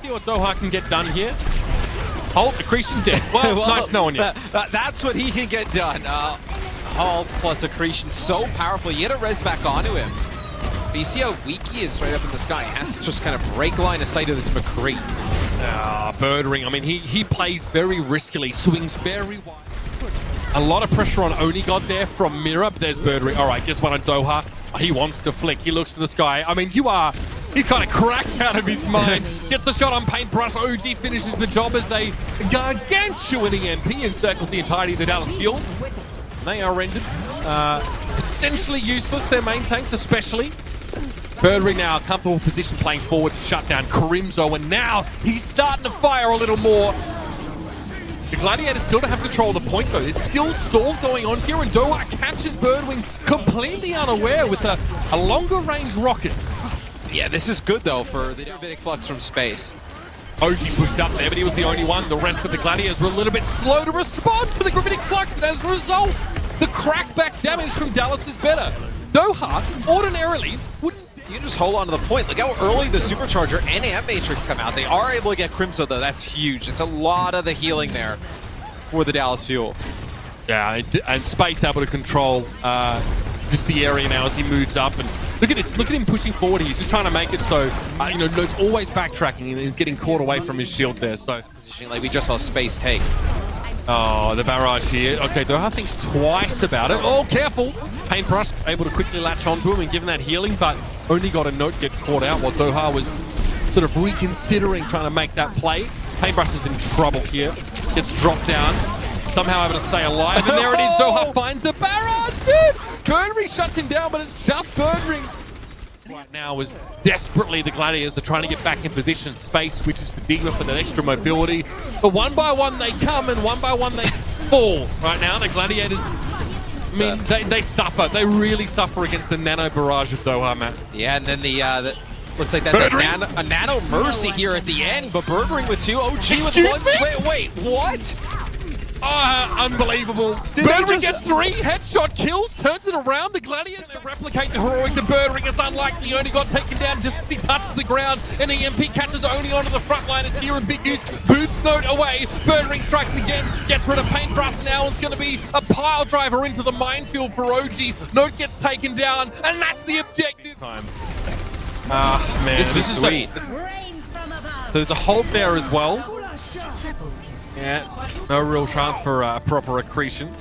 see what Doha can get done here. Halt, Accretion dead. Well, nice knowing you. That's what he can get done. Halt plus Accretion, so powerful. You get a res back onto him. But you see how weak he is right up in the sky. He has to just kind of break line of sight of this McCree. Birdring, I mean, he plays very riskily, swings very wide. A lot of pressure on Onigod there from Mira, but there's Birdring. All right, guess what on Doha? He wants to flick. He looks to the sky. I mean, he's kind of cracked out of his mind. Gets the shot on Paintbrush. OG finishes the job as a gargantuan EMP encircles the entirety of the Dallas Fuel. They are rendered essentially useless, their main tanks especially. Birdring now, comfortable position playing forward to shut down Crimzo, and now he's starting to fire a little more. The Gladiators still don't have control of the point though. There's still stall going on here, and Doha catches Birdwing completely unaware with a longer range rocket. Yeah, this is good though for the Gravitic Flux from space. OG pushed up there, but he was the only one. The rest of the Gladiators were a little bit slow to respond to the Gravitic Flux, and as a result, the crackback damage from Dallas is better. Doha ordinarily would... You just hold on to the point. Look how early the Supercharger and Amp Matrix come out. They are able to get Crimzo though. That's huge. It's a lot of the healing there for the Dallas Fuel. Yeah, and Space able to control just the area now as he moves up. And look at this. Look at him pushing forward. He's just trying to make it so, you know, Note's always backtracking and he's getting caught away from his shield there. So positioning like we just saw Space take. Oh, the barrage here. Okay, Doha thinks twice about it. Oh, careful. Paintbrush able to quickly latch onto him and give him that healing, but only got a Note get caught out while Doha was sort of reconsidering trying to make that play. Paintbrush is in trouble here. Gets dropped down. Somehow able to stay alive, and there it is. Doha finds the barrage, dude! Birdring shuts him down, but it's just Birdring. Right now is desperately the Gladiators are trying to get back in position. Space switches to Diva for that extra mobility. But one by one they come and one by one they fall. Right now the Gladiators, I mean, they suffer. They really suffer against the nano barrage of Doha, Matt. Yeah, and then the looks like that's a nano mercy here at the end, but Birdring with two, OG with one. Wait, what? Unbelievable. Birdring gets 3 headshot kills, turns it around. The Gladiators they replicate the heroics of Birdring. It's unlikely. He only got taken down just as he touches the ground, and EMP catches only onto the front liners here, and Big Goose boots Note away. Birdring strikes again, gets rid of Paintbrush now. It's going to be a pile driver into the minefield for OG. Note gets taken down, and that's the objective. Man, this is sweet. So there's a hold there as well. Yeah, no real chance for proper accretion.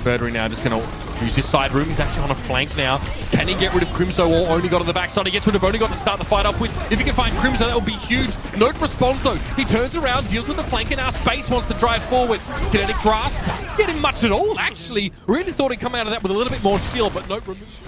Birdring now just going to use this side room. He's actually on a flank now. Can he get rid of Crimzo or only got on the backside? He gets rid of only got to start the fight off with. If he can find Crimzo, that would be huge. Note responds though. He turns around, deals with the flank, and now Space wants to drive forward. Kinetic Grasp doesn't get him much at all, actually. Really thought he'd come out of that with a little bit more shield, but Note removes.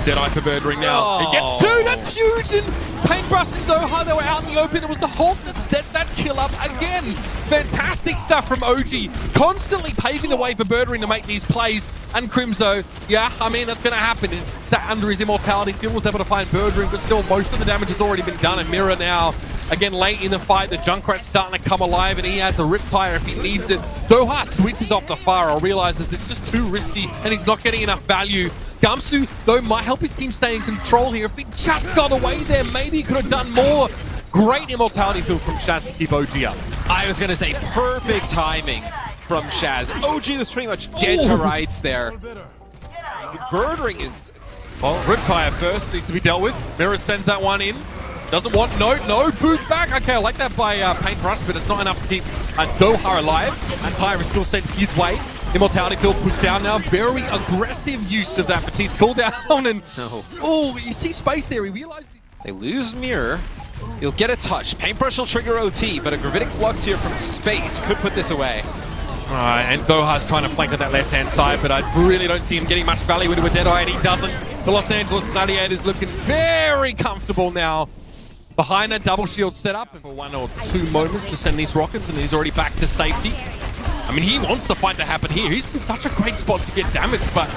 Deadeye for Birdring now. He gets 2, that's huge! And Paintbrush and Doha, they were out in the open. It was the Hulk that set that kill up again. Fantastic stuff from OG. Constantly paving the way for Birdring to make these plays. And Crimzo, yeah, I mean, that's going to happen. It sat under his immortality. Phil was able to find Birdring, but still, most of the damage has already been done. And Mira now, again, late in the fight, the Junkrat's starting to come alive, and he has a Riptire if he needs it. Doha switches off the fire, realizes it's just too risky, and he's not getting enough value. Gamsu, though, might help his team stay in control here. If he just got away there, maybe he could have done more. Great immortality field from Shaz to keep OG up. I was going to say perfect timing from Shaz. OG was pretty much dead to rights there. Birdring is... Well, Riptire first needs to be dealt with. Mira sends that one in. Doesn't want no, boots back. Okay, I like that by Paintbrush, but it's not enough to keep Doha alive. And Tyre is still sent his way. Immortality field pushed down now. Very aggressive use of that Batiste cooldown. And oh, you see Space there. He realized they lose Mirror. He'll get a touch. Paintbrush will trigger OT, but a Gravitic Flux here from Space could put this away. And Doha's trying to flank on that left-hand side, but I really don't see him getting much value into a Deadeye, and he doesn't. The Los Angeles Gladiators looking very comfortable now. Behind a double shield setup for 1 or 2 moments to send these rockets, and he's already back to safety. I mean, he wants the fight to happen here. He's in such a great spot to get damaged, but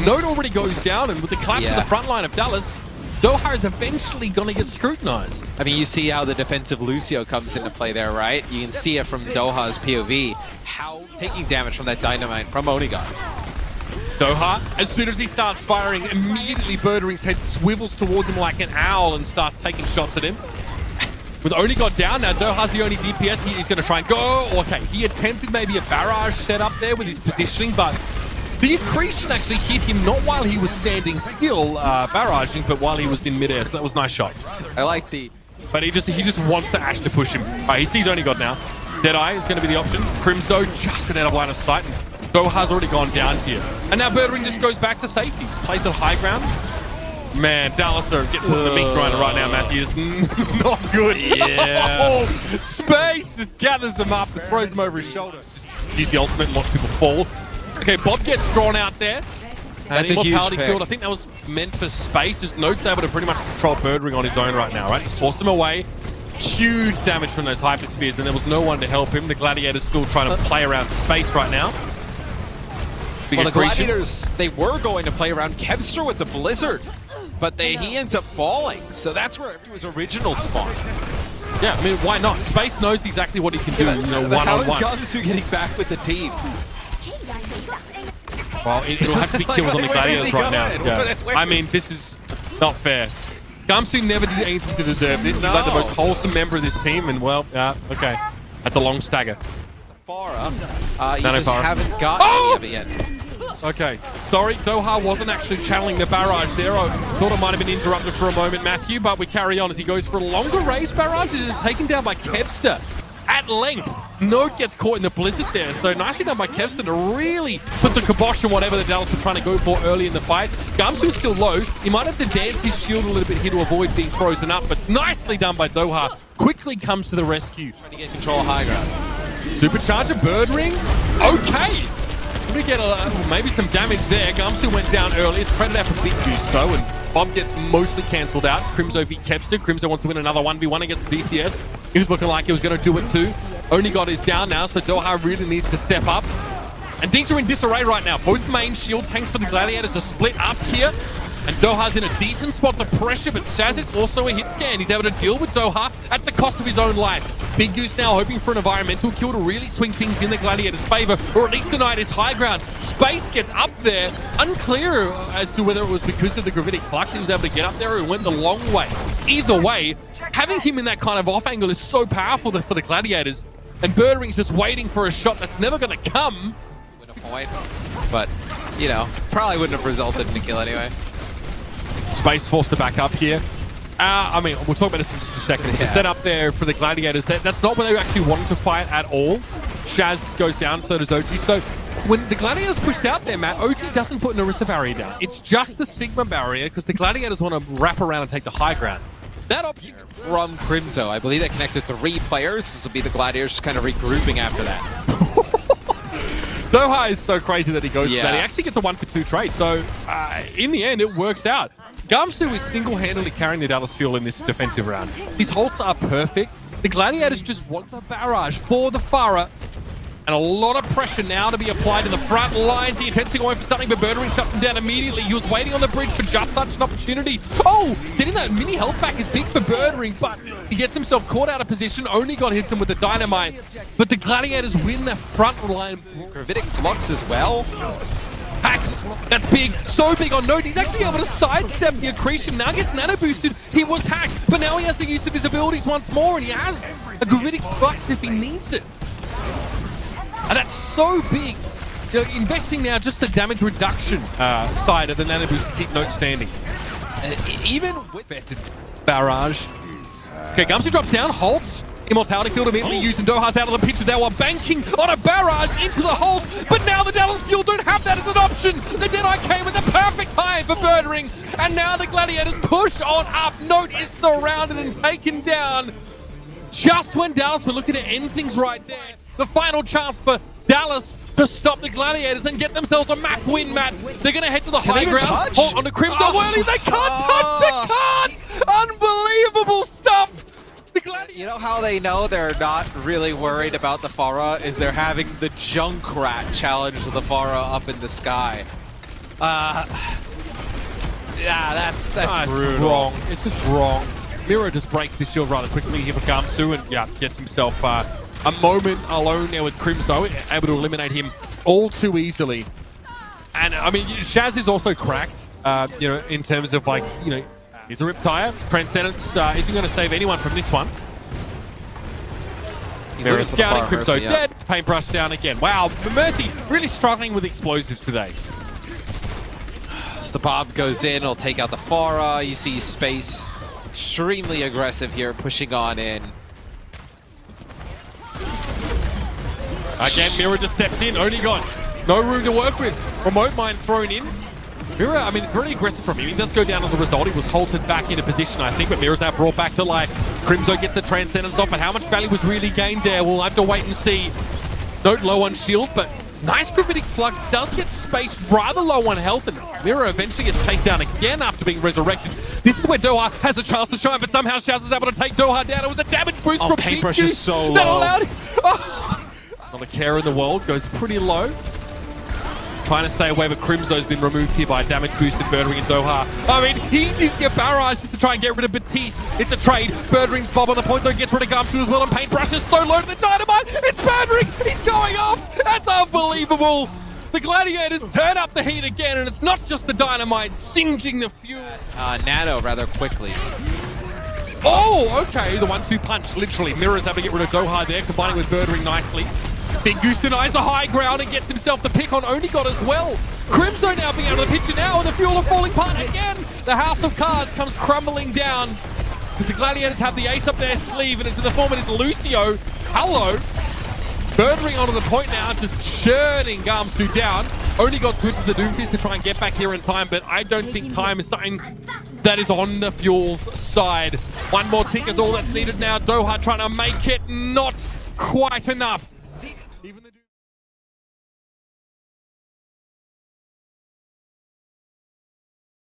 Note already goes down, and with the collapse of the front line of Dallas, Doha is eventually going to get scrutinized. I mean, you see how the defensive Lucio comes into play there, right? You can see it from Doha's POV, how taking damage from that dynamite from Onigod. Doha, as soon as he starts firing, immediately Burdering's head swivels towards him like an owl and starts taking shots at him. With only got down now, Doha's the only DPS. He's going to try and go. Okay, he attempted maybe a barrage setup there with his positioning, but the accretion actually hit him not while he was standing still, barraging, but while he was in midair. So that was a nice shot. I like the... But he just wants the Ash to push him. All right, he sees only got now. Deadeye is going to be the option. Crimzo just been out of line of sight. Doha's already gone down here. And now Birdering just goes back to safeties. Plays on high ground. Man, Dallas are getting to the meat grinder right now, Matthew. It's not good. Yeah. Space just gathers him up and throws him over his shoulder. Just use the ultimate and watch people fall. Okay, Bob gets drawn out there. That's a huge pick. Field. I think that was meant for Space. His Note's able to pretty much control Birdering on his own right now, right? He's forced him away. Huge damage from those hyperspheres, and there was no one to help him. The Gladiators still trying to play around Space right now. Well, the Gladiators, they were going to play around Kevster with the Blizzard, but he ends up falling. So that's where it was original spawn. Yeah, I mean, why not? Space knows exactly what he can do, one-on-one. How is Gamsu getting back with the team? Well, it'll have to be kills on the Gladiators right now. Yeah. I mean, this is not fair. Gamsu never did anything to deserve this. He's like the most wholesome member of this team, and well, okay. That's a long stagger. Farah, you just haven't got any of it yet. Okay, sorry, Doha wasn't actually channeling the barrage there. I thought it might have been interrupted for a moment, Matthew, but we carry on as he goes for a longer range barrage. It is taken down by Kevster at length. Note gets caught in the blizzard there, so nicely done by Kevster to really put the kibosh on whatever the Dallas were trying to go for early in the fight. Gamsu is still low. He might have to dance his shield a little bit here to avoid being frozen up, but nicely done by Doha. Quickly comes to the rescue. Trying to get control of high ground. Supercharger, Birdering. Okay. We get maybe some damage there. Gamsu went down early. It's credit out for Big Juice though, and Bob gets mostly cancelled out. Crimzo v Kevster. Crimzo wants to win another 1v1 against the DPS. He was looking like he was going to do it too. Only got his down now, so Doha really needs to step up. And things are in disarray right now. Both main shield tanks for the Gladiators are split up here. And Doha's in a decent spot to pressure, but Saz is also a hit scan. He's able to deal with Doha at the cost of his own life. Big Goose now hoping for an environmental kill to really swing things in the Gladiators' favor, or at least deny his high ground. Space gets up there. Unclear as to whether it was because of the gravitic clutch he was able to get up there or it went the long way. Either way, having him in that kind of off angle is so powerful for the Gladiators. And Birdering's just waiting for a shot that's never going to come. Win a point, but, you know, probably wouldn't have resulted in a kill anyway. Space forced to back up here. I mean, we'll talk about this in just a second. The setup there for the Gladiators, that's not where they actually wanted to fight at all. Shaz goes down, so does OG. So when the Gladiators pushed out there, Matt, OG doesn't put an Orisa barrier down. It's just the Sigma barrier because the Gladiators want to wrap around and take the high ground. That option from Crimzo, I believe that connects with 3 players. This will be the Gladiators just kind of regrouping after that. Doha is so crazy that he goes for that. He actually gets a 1-for-2 trade. So in the end, it works out. Gamsu is single-handedly carrying the Dallas Fuel in this defensive round. His holds are perfect. The Gladiators just want the barrage for the Farah. And a lot of pressure now to be applied to the front lines. He attempts to go in for something, but Birdering shut him down immediately. He was waiting on the bridge for just such an opportunity. Oh, getting that mini health back is big for Birdering, but he gets himself caught out of position. Only got hits him with the dynamite. But the Gladiators win the front line. Gravitic Flux as well. Hack. That's big. So big on Note. He's actually able to sidestep the accretion. Now gets nano boosted. He was hacked, but now he has the use of his abilities once more, and he has a Gravitic Flux if he needs it. And that's so big. You know, investing now just the damage reduction side of the nano boost to keep Note standing. Even with barrage. Okay, Gamsu drops down, halts. Immortality field immediately used, and Doha's out of the picture. They were banking on a barrage into the hold, but now the Dallas Fuel don't have that as an option. The Deadeye came with the perfect time for Birdering, and now the Gladiators push on up. Note is surrounded and taken down. Just when Dallas were looking to end things right there. The final chance for Dallas to stop the Gladiators and get themselves a map win, Matt. They're going to head to the high ground. Hold on to Crimson. Whirly. They can't touch the cards. Unbelievable stuff. You know how they know they're not really worried about the Farah is they're having the Junkrat challenge the Farah up in the sky. Yeah, that's brutal. Wrong. It's just wrong. Miro just breaks the shield rather quickly here for Gamsu and gets himself a moment alone now with Crimzo, able to eliminate him all too easily. And I mean, Shaz is also cracked, you know, in terms of like, you know, he's a Riptire. Transcendence isn't going to save anyone from this one. Mirror scouting, Crypto dead, Paintbrush down again. Wow, Mercy really struggling with explosives today. Stabab goes in, will take out the Pharah. You see Space extremely aggressive here, pushing on in. Again, Mirror just steps in, only got no room to work with. Remote mine thrown in. Mirror, I mean, it's very aggressive from him. He does go down as a result. He was halted back into position, I think, but Mirror's now brought back to life. Crimzo gets the Transcendence off, but how much value was really gained there? We'll have to wait and see. Note low on shield, but nice Gravitic Flux does get Space rather low on health, and Mirror eventually gets chased down again after being resurrected. This is where Doha has a chance to shine, but somehow Shaz is able to take Doha down. It was a damage boost from Paintbrush is so that low. allowed him. Oh. Not a care in the world, goes pretty low. Trying to stay away, but Crimzo's been removed here by a damage boosted Birdring and Doha. I mean, he's using a barrage just to try and get rid of Batiste. It's a trade. Birdring's bob on the point, though, gets rid of Gamsu as well, and Paintbrush is so low to the Dynamite. It's Birdring! He's going off! That's unbelievable! The Gladiators turn up the heat again, and it's not just the Dynamite singeing the fuel. Nano rather quickly. Oh, okay, the 1-2 punch, literally. Mirror's able to get rid of Doha there, combining with Birdring nicely. Big Goose denies the high ground and gets himself the pick on Onigod as well. Crimzo now being able to picture now, and the fuel are falling apart again. The House of Cards comes crumbling down because the Gladiators have the ace up their sleeve, and it's in the form of this Lucio. Hello. Birdring onto the point now, just churning Gamsu down. Onigod switches the Doomfist to try and get back here in time, but I don't think time is something that is on the Fuel's side. One more tick is all that's needed now. Doha trying to make it, not quite enough. Even the